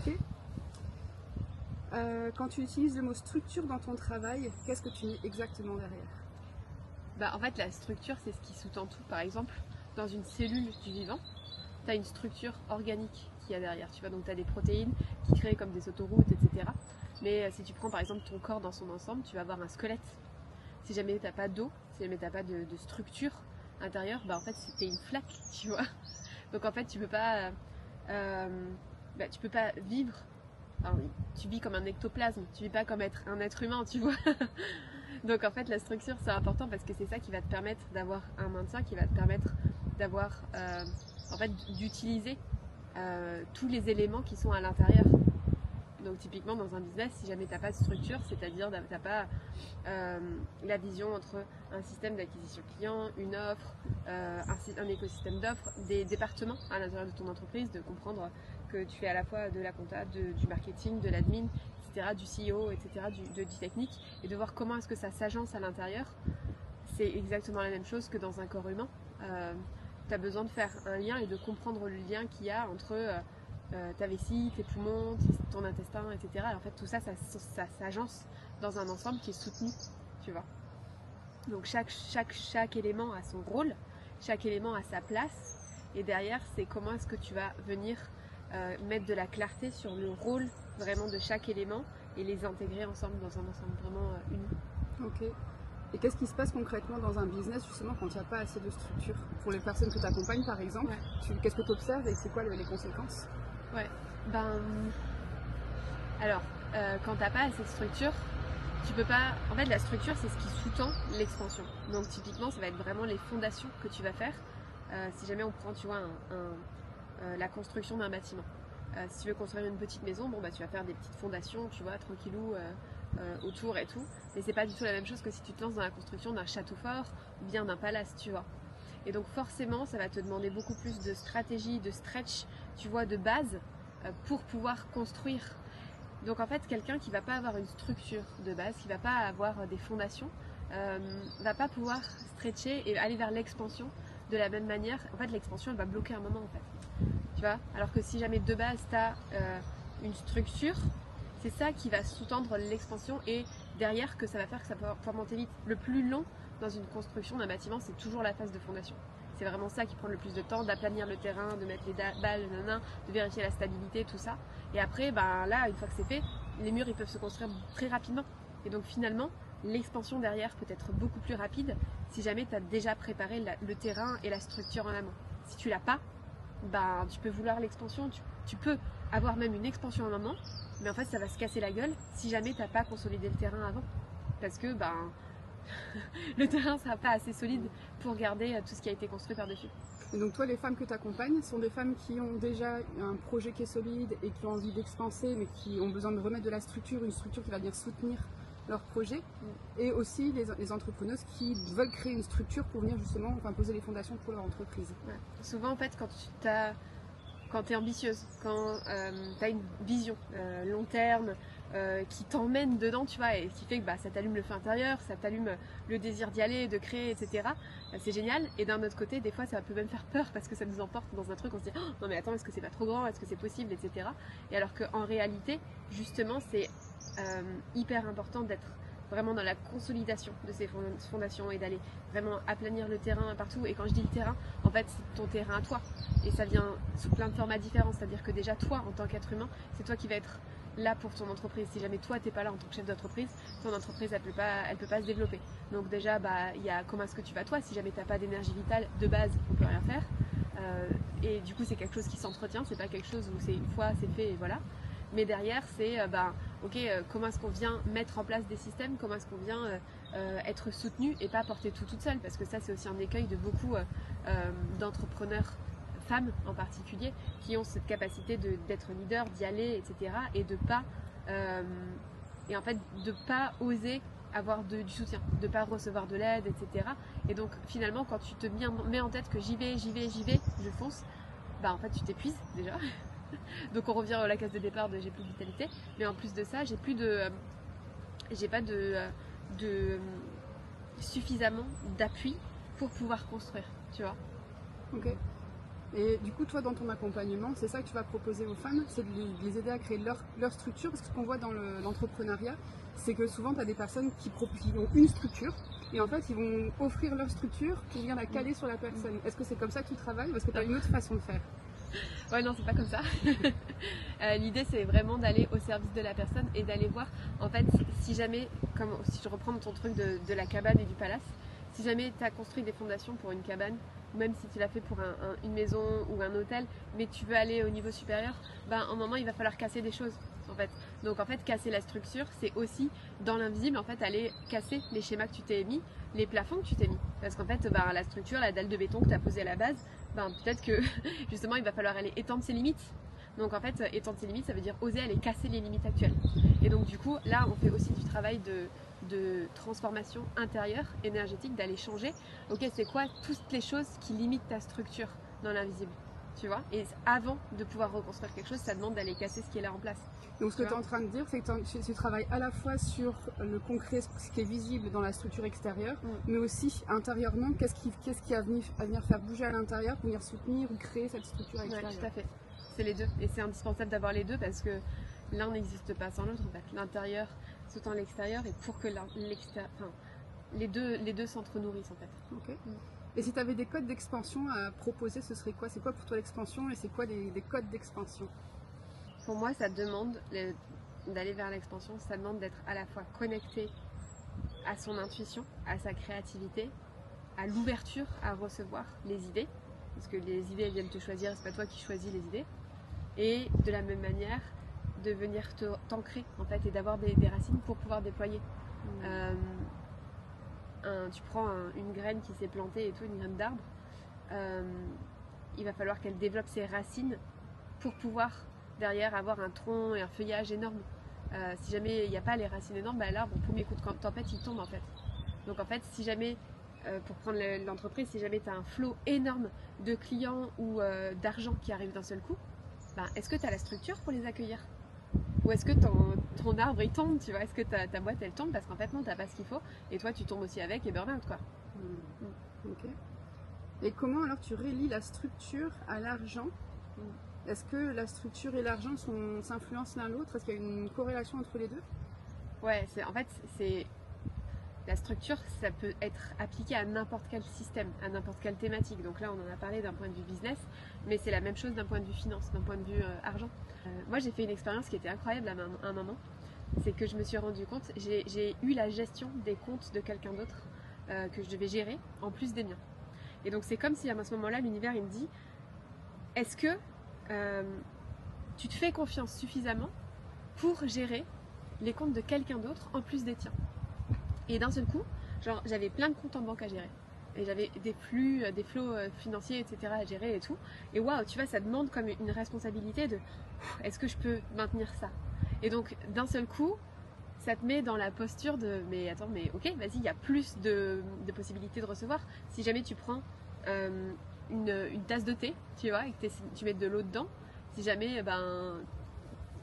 Ok. Quand tu utilises le mot structure dans ton travail, qu'est-ce que tu mets exactement derrière? En fait, la structure, c'est ce qui sous-tend tout. Par exemple, dans une cellule du vivant, tu as une structure organique qu'il y a derrière. Tu vois, donc tu as des protéines qui créent comme des autoroutes, etc. Mais si tu prends par exemple ton corps dans son ensemble, tu vas avoir un squelette. Si jamais tu n'as pas d'eau, si jamais tu n'as pas de structure intérieure, en fait, c'était une flaque, tu vois. Donc en fait, tu peux pas vivre. Enfin, tu vis comme un ectoplasme, tu vis pas comme un être humain, tu vois. Donc en fait, la structure, c'est important parce que c'est ça qui va te permettre d'avoir un maintien, qui va te permettre d'avoir, en fait, d'utiliser tous les éléments qui sont à l'intérieur. Donc typiquement dans un business, si jamais tu n'as pas de structure, c'est-à-dire tu n'as pas la vision entre un système d'acquisition client, une offre, un écosystème d'offres, des départements à l'intérieur de ton entreprise, de comprendre que tu fais à la fois de la compta, du marketing, de l'admin, etc., du CEO, etc., du technique, et de voir comment est-ce que ça s'agence à l'intérieur. C'est exactement la même chose que dans un corps humain. Tu as besoin de faire un lien et de comprendre le lien qu'il y a entre ta vessie, tes poumons, ton intestin, etc. Et en fait, tout ça, ça s'agence dans un ensemble qui est soutenu, tu vois. Donc chaque élément a son rôle, chaque élément a sa place, et derrière, c'est comment est-ce que tu vas venir mettre de la clarté sur le rôle vraiment de chaque élément et les intégrer ensemble dans un ensemble vraiment uni. Ok. Et qu'est-ce qui se passe concrètement dans un business justement quand il n'y a pas assez de structure? Pour les personnes que tu accompagnes par exemple, Ouais. qu'est-ce que tu observes et c'est quoi les conséquences? Ouais, alors, quand t'as pas assez de structure, tu peux pas. En fait, la structure, c'est ce qui sous-tend l'expansion. Donc, typiquement, ça va être vraiment les fondations que tu vas faire. Si jamais on prend, tu vois, la construction d'un bâtiment. Si tu veux construire une petite maison, tu vas faire des petites fondations, tu vois, tranquillou, autour et tout. Mais c'est pas du tout la même chose que si tu te lances dans la construction d'un château fort ou bien d'un palace, tu vois. Et donc forcément, ça va te demander beaucoup plus de stratégie, de stretch, tu vois, de base pour pouvoir construire. Donc en fait, quelqu'un qui va pas avoir une structure de base, qui va pas avoir des fondations, va pas pouvoir stretcher et aller vers l'expansion de la même manière. En fait, l'expansion, elle va bloquer un moment, en fait. Tu vois? Alors que si jamais de base, tu as une structure, c'est ça qui va sous-tendre l'expansion et derrière que ça va faire que ça peut pouvoir monter vite. Le plus long dans une construction d'un bâtiment, c'est toujours la phase de fondation. C'est vraiment ça qui prend le plus de temps, d'aplanir le terrain, de mettre les balles, de vérifier la stabilité, tout ça. Et après, là, une fois que c'est fait, les murs ils peuvent se construire très rapidement. Et donc finalement, l'expansion derrière peut être beaucoup plus rapide si jamais tu as déjà préparé le terrain et la structure en amont. Si tu l'as pas, tu peux vouloir l'expansion, tu peux avoir même une expansion en amont, mais en fait ça va se casser la gueule si jamais tu n'as pas consolidé le terrain avant. Parce que le terrain ne sera pas assez solide pour garder tout ce qui a été construit par-dessus. Et donc toi, les femmes que tu accompagnes sont des femmes qui ont déjà un projet qui est solide et qui ont envie d'expanser, mais qui ont besoin de remettre de la structure, une structure qui va venir soutenir leur projet. Et aussi les entrepreneuses qui veulent créer une structure pour venir justement poser les fondations pour leur entreprise. Ouais. Souvent en fait quand tu es ambitieuse, quand tu as une vision long terme qui t'emmène dedans, tu vois, et qui fait que ça t'allume le feu intérieur, ça t'allume le désir d'y aller, de créer, etc. C'est génial. Et d'un autre côté, des fois, ça peut même faire peur parce que ça nous emporte dans un truc, on se dit oh, non mais attends, est-ce que c'est pas trop grand, est-ce que c'est possible, etc. Et alors qu'en réalité, justement, c'est hyper important d'être vraiment dans la consolidation de ces fondations et d'aller vraiment aplanir le terrain partout. Et quand je dis le terrain, en fait, c'est ton terrain à toi. Et ça vient sous plein de formats différents. C'est-à-dire que déjà, toi, en tant qu'être humain, c'est toi qui vas être là pour ton entreprise. Si jamais toi, t'es pas là en tant que chef d'entreprise, ton entreprise, elle peut pas se développer. Donc déjà, il y a comment est-ce que tu vas toi. Si jamais t'as pas d'énergie vitale, de base, on peut rien faire. Et du coup, c'est quelque chose qui s'entretient. C'est pas quelque chose où c'est une fois, c'est fait et voilà. Mais derrière, c'est comment est-ce qu'on vient mettre en place des systèmes, comment est-ce qu'on vient être soutenu et pas porter tout toute seule, parce que ça c'est aussi un écueil de beaucoup d'entrepreneurs, femmes en particulier, qui ont cette capacité d'être leader, d'y aller, etc. et de pas pas oser avoir du soutien, de pas recevoir de l'aide, etc. Et donc finalement quand tu te mets en tête que j'y vais, je fonce, en fait tu t'épuises déjà. Donc on revient à la case de départ de j'ai plus de vitalité, mais en plus de ça, j'ai pas de suffisamment d'appui pour pouvoir construire, tu vois. Ok. Et du coup, toi, dans ton accompagnement, c'est ça que tu vas proposer aux femmes, c'est de les aider à créer leur structure, parce que ce qu'on voit dans l'entrepreneuriat, c'est que souvent, tu as des personnes qui ont une structure, et en fait, ils vont offrir leur structure pour venir la caler sur la personne. Est-ce que c'est comme ça que tu travailles, ou est-ce que tu as une autre façon de faire? Ouais, non, c'est pas comme ça. L'idée, c'est vraiment d'aller au service de la personne et d'aller voir, en fait, si jamais, comme si je reprends ton truc de la cabane et du palace, si jamais tu as construit des fondations pour une cabane, ou même si tu l'as fait pour une maison ou un hôtel, mais que tu veux aller au niveau supérieur, ben, à un moment, il va falloir casser des choses, en fait. Donc, en fait, casser la structure, c'est aussi, dans l'invisible, en fait, aller casser les schémas que tu t'es mis, les plafonds que tu t'es mis. Parce qu'en fait, ben, la structure, la dalle de béton que tu as posée à la base, ben, peut-être que, justement, il va falloir aller étendre ses limites. Donc, en fait, étendre ses limites, ça veut dire oser aller casser les limites actuelles. Et donc, du coup, là, on fait aussi du travail de transformation intérieure, énergétique, d'aller changer. Ok, c'est quoi toutes les choses qui limitent ta structure dans l'invisible, tu vois? Et avant de pouvoir reconstruire quelque chose, ça demande d'aller casser ce qui est là en place. Donc ce que tu es en train de dire, c'est que tu travailles à la fois sur le concret, ce qui est visible dans la structure extérieure, mais aussi intérieurement, qu'est-ce qui a à venir faire bouger à l'intérieur, pour venir soutenir ou créer cette structure extérieure. Ouais, tout à fait. C'est les deux. Et c'est indispensable d'avoir les deux parce que l'un n'existe pas sans l'autre. En fait. L'intérieur soutenant l'extérieur et pour que les deux s'entre-nourrissent en fait. Okay. Et si tu avais des codes d'expansion à proposer, ce serait quoi? C'est quoi pour toi l'expansion et c'est quoi des codes d'expansion? Pour moi, ça demande d'aller vers l'expansion, ça demande d'être à la fois connecté à son intuition, à sa créativité, à l'ouverture à recevoir les idées, parce que les idées elles viennent te choisir, c'est pas toi qui choisis les idées, et de la même manière de venir t'ancrer en fait et d'avoir des racines pour pouvoir déployer. Tu prends une graine qui s'est plantée et tout, une graine d'arbre, il va falloir qu'elle développe ses racines pour pouvoir derrière avoir un tronc et un feuillage énorme. Si jamais il n'y a pas les racines énormes, bah, l'arbre, au premier coup de tempête, il tombe en fait. Donc en fait, si jamais, pour prendre l'entreprise, si jamais tu as un flot énorme de clients ou d'argent qui arrive d'un seul coup, bah, est-ce que tu as la structure pour les accueillir? Ou est-ce que ton arbre il tombe, tu vois? Est-ce que ta boîte elle tombe? Parce qu'en fait non, t'as pas ce qu'il faut et toi tu tombes aussi avec et burn-out quoi. Ok. Et comment alors tu relis la structure à l'argent? Est-ce que la structure et l'argent s'influencent l'un l'autre? Est-ce qu'il y a une corrélation entre les deux? Ouais, c'est la structure, ça peut être appliqué à n'importe quel système, à n'importe quelle thématique. Donc là, on en a parlé d'un point de vue business, mais c'est la même chose d'un point de vue finance, d'un point de vue argent. Moi, j'ai fait une expérience qui était incroyable à un moment. C'est que je me suis rendu compte, j'ai eu la gestion des comptes de quelqu'un d'autre que je devais gérer, en plus des miens. Et donc, c'est comme si à ce moment-là, l'univers, il me dit, est-ce que tu te fais confiance suffisamment pour gérer les comptes de quelqu'un d'autre en plus des tiens? Et d'un seul coup, genre, j'avais plein de comptes en banque à gérer. Et j'avais des flux, des flots financiers, etc. à gérer et tout. Et waouh, tu vois, ça demande comme une responsabilité de est-ce que je peux maintenir ça? Et donc, d'un seul coup, ça te met dans la posture de mais attends, mais ok, vas-y, il y a plus de possibilités de recevoir. Si jamais tu prends une tasse de thé, tu vois, et que tu mets de l'eau dedans, si jamais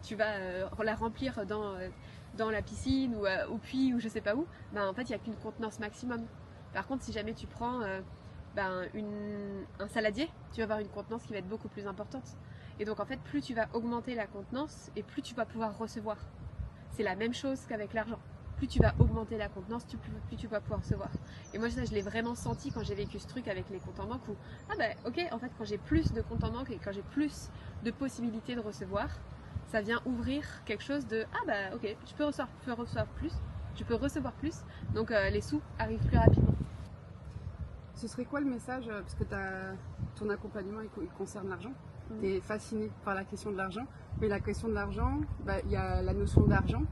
tu vas la remplir dans la piscine ou au puits ou je sais pas où, en fait il n'y a qu'une contenance maximum. Par contre, si jamais tu prends un saladier, tu vas avoir une contenance qui va être beaucoup plus importante. Et donc en fait, plus tu vas augmenter la contenance et plus tu vas pouvoir recevoir. C'est la même chose qu'avec l'argent. Plus tu vas augmenter la contenance, plus tu vas pouvoir recevoir. Et moi ça, je l'ai vraiment senti quand j'ai vécu ce truc avec les comptes en banque où ok, en fait quand j'ai plus de comptes en banque et quand j'ai plus de possibilités de recevoir, ça vient ouvrir quelque chose de ok, je peux recevoir plus, donc les sous arrivent plus rapidement. Ce serait quoi le message, parce que ton accompagnement il concerne l'argent, tu es fasciné par la question de l'argent, mais la question de l'argent, il y a la notion d'argent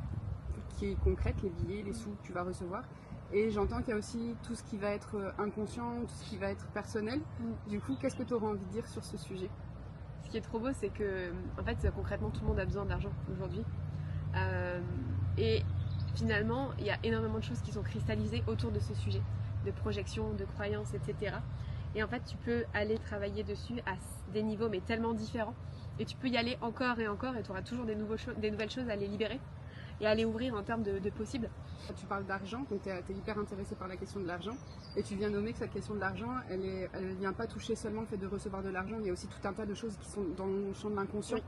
qui est concrète, les billets, les sous que tu vas recevoir, et j'entends qu'il y a aussi tout ce qui va être inconscient, tout ce qui va être personnel. Du coup, qu'est-ce que tu auras envie de dire sur ce sujet? Ce qui est trop beau, c'est que en fait, concrètement, tout le monde a besoin d'argent aujourd'hui. Et finalement, il y a énormément de choses qui sont cristallisées autour de ce sujet, de projection, de croyances, etc. Et en fait, tu peux aller travailler dessus à des niveaux, mais tellement différents. Et tu peux y aller encore et encore, et tu auras toujours des nouvelles choses à les libérer. et aller ouvrir en termes de possibles. Tu parles d'argent, donc tu es hyper intéressé par la question de l'argent, et tu viens nommer que cette question de l'argent, elle ne vient pas toucher seulement le fait de recevoir de l'argent, il y a aussi tout un tas de choses qui sont dans le champ de l'inconscient. Oui.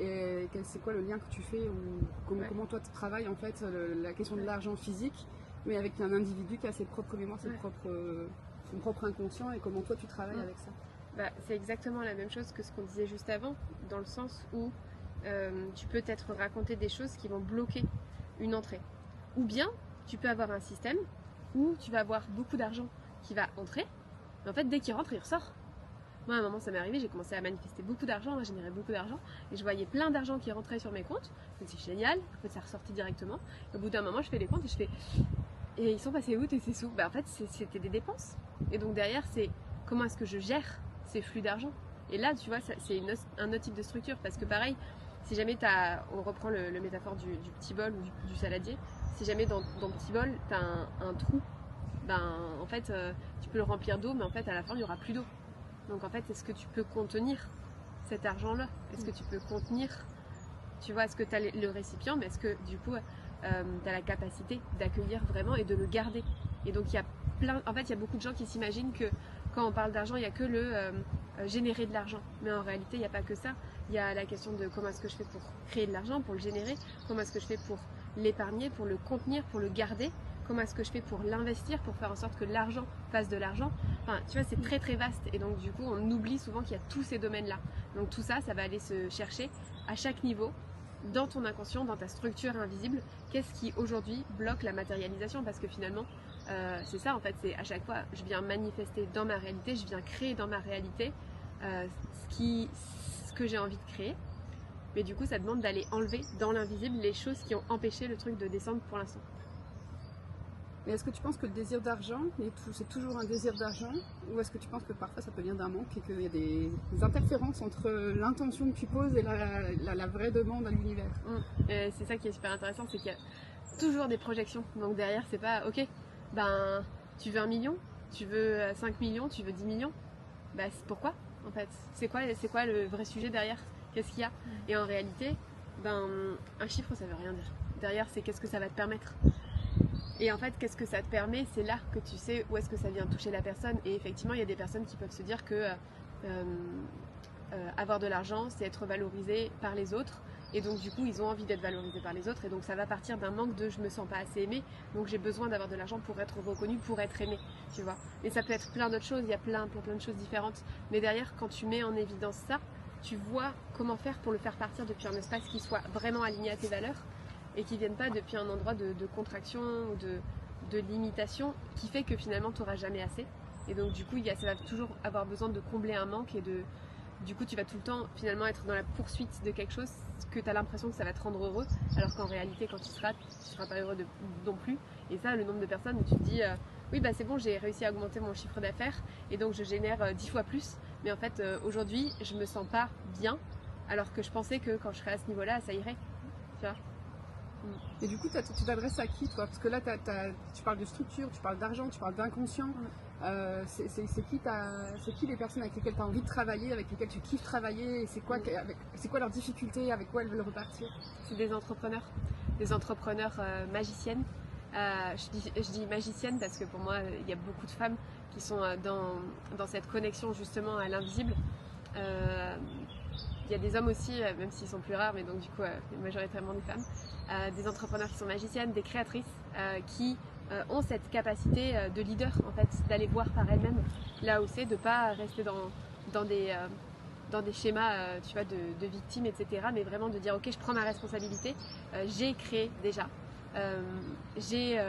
Et c'est quoi le lien que tu fais, ou comment toi tu travailles en fait la question de l'argent physique, mais avec un individu qui a ses propres mémoires, son propre inconscient, et comment toi tu travailles avec ça? C'est exactement la même chose que ce qu'on disait juste avant, dans le sens où tu peux t'être raconté des choses qui vont bloquer une entrée. Ou bien, tu peux avoir un système où tu vas avoir beaucoup d'argent qui va entrer, mais en fait, dès qu'il rentre, il ressort. Moi, à un moment, ça m'est arrivé, j'ai commencé à manifester beaucoup d'argent, à générer beaucoup d'argent, et je voyais plein d'argent qui rentrait sur mes comptes. C'est génial, en fait, ça ressortait directement. Et au bout d'un moment, je fais les comptes et je fais... Et ils sont passés où ces sous? En fait, c'était des dépenses. Et donc derrière, c'est comment est-ce que je gère ces flux d'argent? Et là, tu vois, c'est un autre type de structure, parce que pareil, si jamais on reprend le métaphore du petit bol ou du saladier, si jamais dans le petit bol, tu as un trou, en fait, tu peux le remplir d'eau, mais en fait, à la fin, il n'y aura plus d'eau. Donc, en fait, est-ce que tu peux contenir cet argent-là? Est-ce que tu peux contenir, tu vois, est-ce que tu as le récipient, mais est-ce que, du coup, tu as la capacité d'accueillir vraiment et de le garder? Et donc, il y a beaucoup de gens qui s'imaginent que quand on parle d'argent, il n'y a que le générer de l'argent. Mais en réalité, il n'y a pas que ça. Il y a la question de comment est-ce que je fais pour créer de l'argent, pour le générer, comment est-ce que je fais pour l'épargner, pour le contenir, pour le garder, comment est-ce que je fais pour l'investir, pour faire en sorte que l'argent fasse de l'argent. Enfin, tu vois, c'est très très vaste, et donc du coup on oublie souvent qu'il y a tous ces domaines-là. Donc tout ça, ça va aller se chercher à chaque niveau, dans ton inconscient, dans ta structure invisible, qu'est-ce qui aujourd'hui bloque la matérialisation, parce que finalement c'est ça en fait, c'est à chaque fois je viens manifester dans ma réalité, je viens créer dans ma réalité ce que j'ai envie de créer. Mais du coup, ça demande d'aller enlever dans l'invisible les choses qui ont empêché le truc de descendre pour l'instant. Mais est-ce que tu penses que le désir d'argent, c'est toujours un désir d'argent, ou est-ce que tu penses que parfois ça peut venir d'un manque et qu'il y a des interférences entre l'intention que tu poses et la vraie demande à l'univers? C'est ça qui est super intéressant, c'est qu'il y a toujours des projections. Donc derrière, c'est pas ok, tu veux 1 million, tu veux 5 millions, tu veux 10 millions. Pourquoi en fait? C'est quoi le vrai sujet derrière? Qu'est-ce qu'il y a? Et en réalité, un chiffre, ça veut rien dire. Derrière, c'est qu'est-ce que ça va te permettre. Et en fait, qu'est-ce que ça te permet? C'est là que tu sais où est-ce que ça vient toucher la personne. Et effectivement, il y a des personnes qui peuvent se dire que avoir de l'argent, c'est être valorisé par les autres. Et donc, du coup, ils ont envie d'être valorisés par les autres. Et donc, ça va partir d'un manque de je me sens pas assez aimé. Donc, j'ai besoin d'avoir de l'argent pour être reconnu, pour être aimé. Tu vois. Et ça peut être plein d'autres choses. Il y a plein de choses différentes. Mais derrière, quand tu mets en évidence ça, tu vois comment faire pour le faire partir depuis un espace qui soit vraiment aligné à tes valeurs et qui ne vienne pas depuis un endroit de contraction ou de limitation qui fait que finalement tu n'auras jamais assez. Et donc du coup, ça va toujours avoir besoin de combler un manque et du coup tu vas tout le temps finalement être dans la poursuite de quelque chose que tu as l'impression que ça va te rendre heureux, alors qu'en réalité quand tu seras pas heureux non plus. Et ça, le nombre de personnes où tu te dis oui c'est bon, j'ai réussi à augmenter mon chiffre d'affaires et donc je génère 10 fois plus. Mais en fait, aujourd'hui, je me sens pas bien, alors que je pensais que quand je serais à ce niveau-là, ça irait. Tu vois? Et du coup, tu t'adresses à qui, toi? Parce que là, tu parles de structure, tu parles d'argent, tu parles d'inconscient. C'est qui les personnes avec lesquelles tu as envie de travailler, avec lesquelles tu kiffes travailler? Et c'est quoi leurs difficultés? Avec quoi elles veulent repartir? C'est des entrepreneurs magiciennes. Je dis magicienne parce que pour moi, il y a beaucoup de femmes qui sont dans cette connexion justement à l'invisible. Il y a des hommes aussi, même s'ils sont plus rares, mais donc du coup majoritairement des femmes, des entrepreneurs qui sont magiciennes, des créatrices qui ont cette capacité de leader en fait, d'aller voir par elles-mêmes là où c'est, de pas rester dans des schémas tu vois, de victimes, etc. Mais vraiment de dire ok, je prends ma responsabilité, j'ai créé déjà, j'ai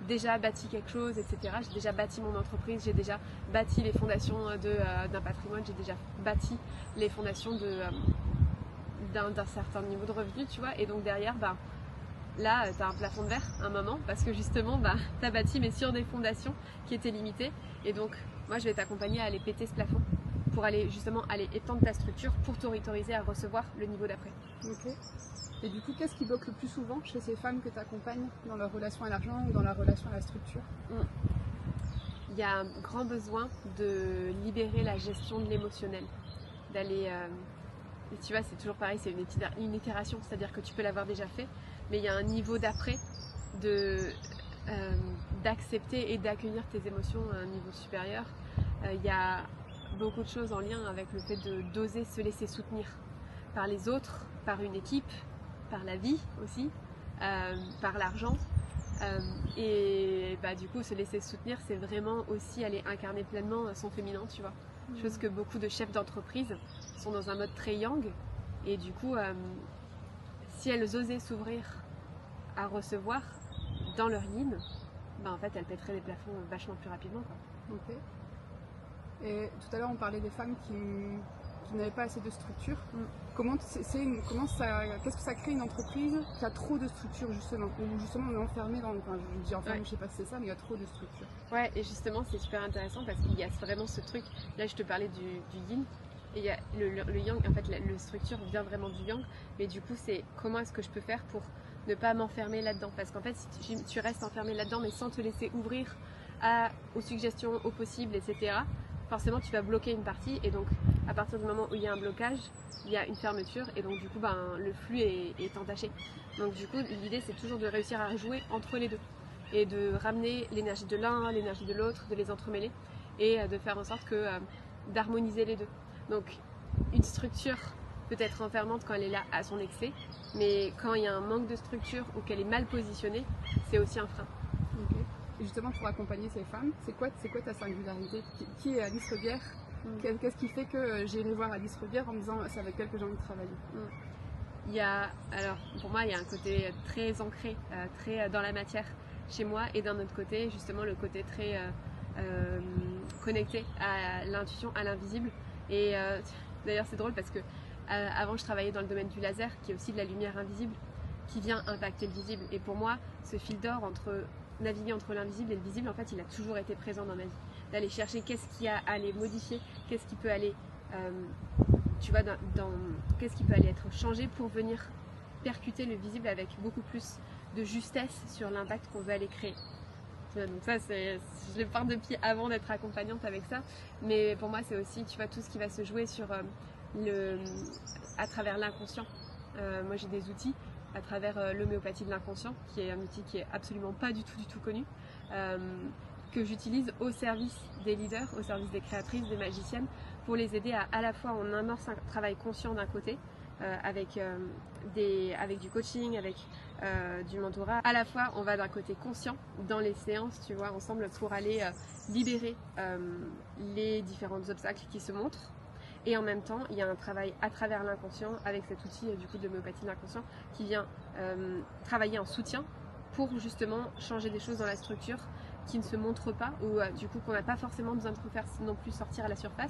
déjà bâti quelque chose, etc. J'ai déjà bâti mon entreprise, j'ai déjà bâti les fondations d'un patrimoine, j'ai déjà bâti les fondations d'un certain niveau de revenu, tu vois. Et donc derrière, là, tu as un plafond de verre à un moment, parce que justement, tu as bâti, mais sur des fondations qui étaient limitées. Et donc, moi, je vais t'accompagner à aller péter ce plafond, pour aller justement étendre ta structure, pour t'autoriser à recevoir le niveau d'après. Ok. Et du coup, qu'est-ce qui bloque le plus souvent chez ces femmes que tu accompagnes dans leur relation à l'argent ou dans la relation à la structure? Il y a un grand besoin de libérer la gestion de l'émotionnel, d'aller et tu vois, c'est toujours pareil, c'est une itération, c'est-à-dire que tu peux l'avoir déjà fait, mais il y a un niveau d'après d'accepter et d'accueillir tes émotions à un niveau supérieur. Il y a beaucoup de choses en lien avec le fait d'oser se laisser soutenir par les autres, par une équipe, par la vie aussi, par l'argent. Et bah, du coup, se laisser soutenir, c'est vraiment aussi aller incarner pleinement son féminin, tu vois. Chose que beaucoup de chefs d'entreprise sont dans un mode très yang. Et du coup, si elles osaient s'ouvrir à recevoir dans leur yin, bah, en fait, elles pèteraient les plafonds vachement plus rapidement, quoi. Ok. Et tout à l'heure, on parlait des femmes qui n'avaient pas assez de structure. Qu'est-ce que ça crée une entreprise qui a trop de structure, justement, où justement on est enfermé dans, enfin, je dis enfermé, je sais pas si c'est ça, mais il y a trop de structure. Ouais, et justement, c'est super intéressant parce qu'il y a vraiment ce truc. Là, je te parlais du yin, et il y a le yang. En fait, la structure vient vraiment du yang, mais du coup, c'est comment est-ce que je peux faire pour ne pas m'enfermer là-dedans, parce qu'en fait, si tu restes enfermé là-dedans, mais sans te laisser ouvrir aux suggestions, aux possibles, etc., forcément tu vas bloquer une partie, et donc à partir du moment où il y a un blocage, il y a une fermeture, et donc du coup le flux est entaché. Donc du coup l'idée c'est toujours de réussir à jouer entre les deux et de ramener l'énergie de l'un, l'énergie de l'autre, de les entremêler et de faire en sorte que d'harmoniser les deux. Donc une structure peut être enfermante quand elle est là à son excès, mais quand il y a un manque de structure ou qu'elle est mal positionnée, c'est aussi un frein. Okay. Et justement, pour accompagner ces femmes, c'est quoi ta singularité? Qui est Alice Rebière? Qu'est-ce qui fait que j'irai voir Alice Rebière en me disant c'est avec elle que j'ai envie de travailler? Alors pour moi, il y a un côté très ancré, très dans la matière chez moi, et d'un autre côté, justement, le côté très connecté à l'intuition, à l'invisible. Et d'ailleurs, c'est drôle parce que avant, je travaillais dans le domaine du laser, qui est aussi de la lumière invisible, qui vient impacter le visible. Et pour moi, ce fil d'or naviguer entre l'invisible et le visible, en fait, il a toujours été présent dans ma vie. D'aller chercher qu'est-ce qu'il y a à aller modifier, qu'est-ce qui peut aller, qu'est-ce qui peut aller être changé pour venir percuter le visible avec beaucoup plus de justesse sur l'impact qu'on veut aller créer. Donc ça, je le pars depuis avant d'être accompagnante avec ça, mais pour moi, c'est aussi, tu vois, tout ce qui va se jouer sur à travers l'inconscient. Moi, j'ai des outils à travers l'homéopathie de l'inconscient, qui est un outil qui est absolument pas du tout connu, que j'utilise au service des leaders, au service des créatrices, des magiciennes, pour les aider à la fois on amorce un travail conscient d'un côté, avec du coaching, avec du mentorat. À la fois on va d'un côté conscient dans les séances, tu vois, ensemble pour aller libérer les différents obstacles qui se montrent. Et en même temps, il y a un travail à travers l'inconscient avec cet outil du coup de l'homéopathie de l'inconscient qui vient travailler en soutien pour justement changer des choses dans la structure qui ne se montrent pas, ou du coup qu'on n'a pas forcément besoin de faire non plus sortir à la surface,